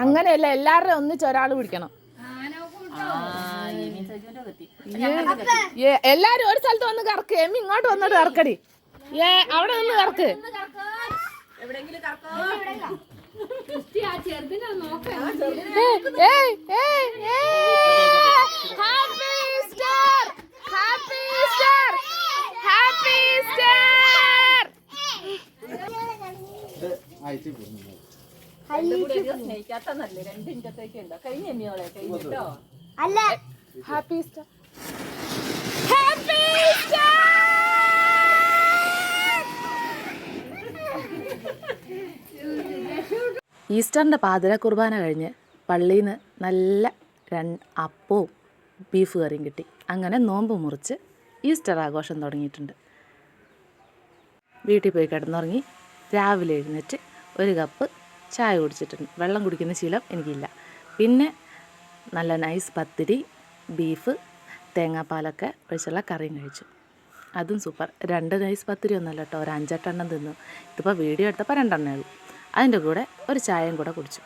അങ്ങനെയല്ല, എല്ലാവരുടെയും ഒന്നിച്ച് ഒരാൾ പിടിക്കണം. എല്ലാരും ഒരു സ്ഥലത്ത് വന്ന് കറക്ക്. എമ്മി ഇങ്ങോട്ട് വന്നിട്ട് കറക്കടി. അവിടെ നിന്ന് കറക്ക്. ഈസ്റ്ററിൻ്റെ പാതിര കുർബാന കഴിഞ്ഞ് പള്ളിയിൽ നിന്ന് നല്ല അപ്പവും ബീഫ് കറിയും കിട്ടി. അങ്ങനെ നോമ്പ് മുറിച്ച് ഈസ്റ്റർ ആഘോഷം തുടങ്ങിയിട്ടുണ്ട്. വീട്ടിൽ പോയി കിടന്നുറങ്ങി രാവിലെ എഴുന്നേറ്റ് ഒരു കപ്പ് ചായ കുടിച്ചിട്ടുണ്ട്. വെള്ളം കുടിക്കുന്ന ശീലം എനിക്കില്ല. പിന്നെ നല്ല നൈസ് പത്തിരി, ബീഫ്, തേങ്ങാപ്പാലൊക്കെ ഒഴിച്ചുള്ള കറിയും കഴിച്ചു. അതും സൂപ്പർ. 2 നൈസ് പത്തിരി ഒന്നുമല്ല കേട്ടോ, ഒരു 5-8 തിന്നു. ഇതിപ്പോൾ വീഡിയോ എടുത്തപ്പോൾ 2 ഉള്ളൂ. അതിൻ്റെ കൂടെ ഒരു ചായയും കൂടെ കുടിച്ചു.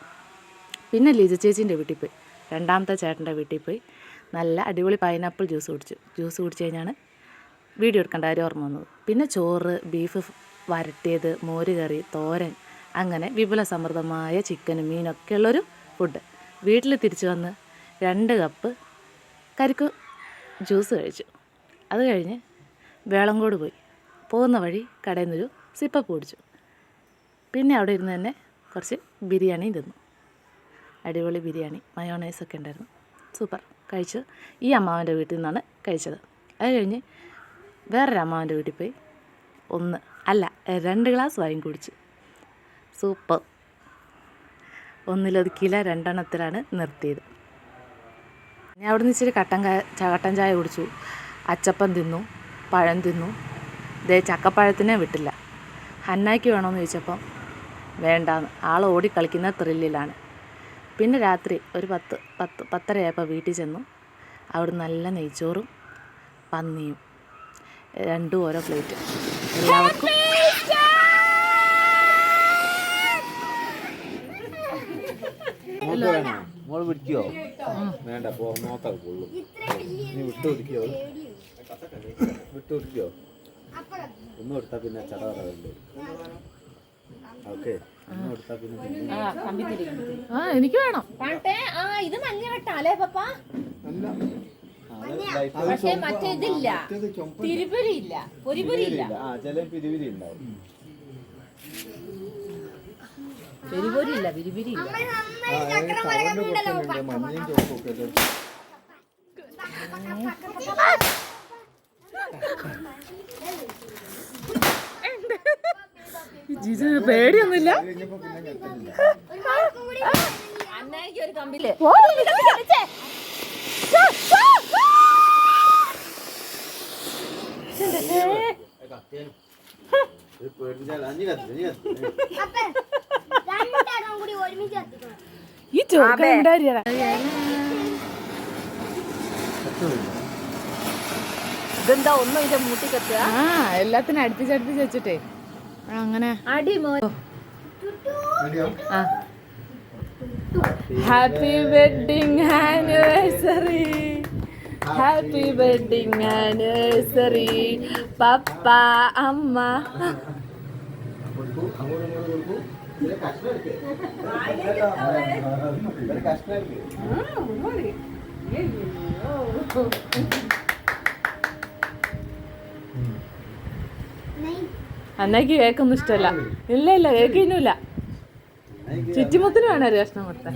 പിന്നെ ലിജ ചേച്ചീൻ്റെ വീട്ടിൽ പോയി, രണ്ടാമത്തെ ചേട്ടൻ്റെ വീട്ടിൽ പോയി നല്ല അടിപൊളി പൈനാപ്പിൾ ജ്യൂസ് കുടിച്ചു. ജ്യൂസ് കുടിച്ച് കഴിഞ്ഞാണ് വീഡിയോ എടുക്കേണ്ട കാര്യം ഓർമ്മ വന്നത്. പിന്നെ ചോറ്, ബീഫ് വരട്ടിയത്, മോര് കറി, തോരൻ, അങ്ങനെ വിപുല സമൃദ്ധമായ ചിക്കനും മീനൊക്കെ ഉള്ളൊരു ഫുഡ്. വീട്ടിൽ തിരിച്ചു വന്ന് 2 കപ്പ് കരിക്ക് ജ്യൂസ് കഴിച്ചു. അത് കഴിഞ്ഞ് വേളങ്കോട് പോയി. പോകുന്ന വഴി കടയിൽ നിന്നൊരു സിപ്പപ്പ് കുടിച്ചു. പിന്നെ അവിടെ ഇരുന്ന് തന്നെ കുറച്ച് ബിരിയാണി തിന്നു. അടിപൊളി ബിരിയാണി, മയോണൈസൊക്കെ ഉണ്ടായിരുന്നു. സൂപ്പർ. കഴിച്ചു. ഈ അമ്മാവൻ്റെ വീട്ടിൽ നിന്നാണ് കഴിച്ചത്. അത് കഴിഞ്ഞ് വേറൊരു അമ്മാവൻ്റെ വീട്ടിൽ പോയി 2 ഗ്ലാസ് വൈൻ കുടിച്ചു. സൂപ്പർ. ഒന്നിലൊതുക്കിയില്ല, 2 എണ്ണത്തിലാണ് നിർത്തിയത്. ഞാൻ അവിടെ നിന്ന് ഇച്ചിരി കട്ടൻ ചായ കുടിച്ചു. അച്ചപ്പം തിന്നു, പഴം തിന്നു. ദേ ചക്കപ്പഴത്തിനെ വിട്ടില്ല. ഹന്നായ്ക്ക് വേണമെന്ന് ചോദിച്ചപ്പം വേണ്ടാന്ന്. ആൾ ഓടി കളിക്കുന്ന ത്രില്ലിലാണ്. പിന്നെ രാത്രി ഒരു 10-10:30 ആയപ്പോൾ വീട്ടിൽ ചെന്നു. അവിടെ നല്ല നെയ്ച്ചോറും പന്നിയും 2 ഓരോ പ്ലേറ്റ് എല്ലാവർക്കും. ഒന്നും എടുത്താൽ പിന്നെ ചടവറയുണ്ട്. എനിക്ക് വേണം. ഇത് മഞ്ഞ വെട്ടാലേ പപ്പ, പക്ഷേ മറ്റേ ഇതില്ല, തിരുപുരി ഇല്ല, പൊരിപുരി ഇല്ല. ചില പിരിവിരി ഉണ്ടാവും. പെരിപൊരി ഇല്ല, പിരിപിരി ഇല്ല. മഞ്ഞയും ചോപ്പൊക്കെ ജിജുവിന് പേടിയൊന്നുമില്ല. അന്നയ്ക്ക് ഒരു കമ്പില് ഈ ചോക്ക ഉണ്ടായിരിക്കണ. ഇതെന്താ ഒന്നും ഇതിന്റെ മൂട്ടി കത്തുക? എല്ലാത്തിനും അടുപ്പിച്ചടുപ്പിച്ച് വെച്ചിട്ടേ അങ്ങനെ. Happy wedding anniversary, happy wedding anniversary പപ്പ അമ്മ. അന്നേക്ക് കേക്കൊന്നും ഇഷ്ടമല്ല. ഇല്ല കേക്ക് തിന്നൂല. ചുറ്റിമുത്തിന് വേണം ഒരു കഷ്ണം കൊടുത്താൽ.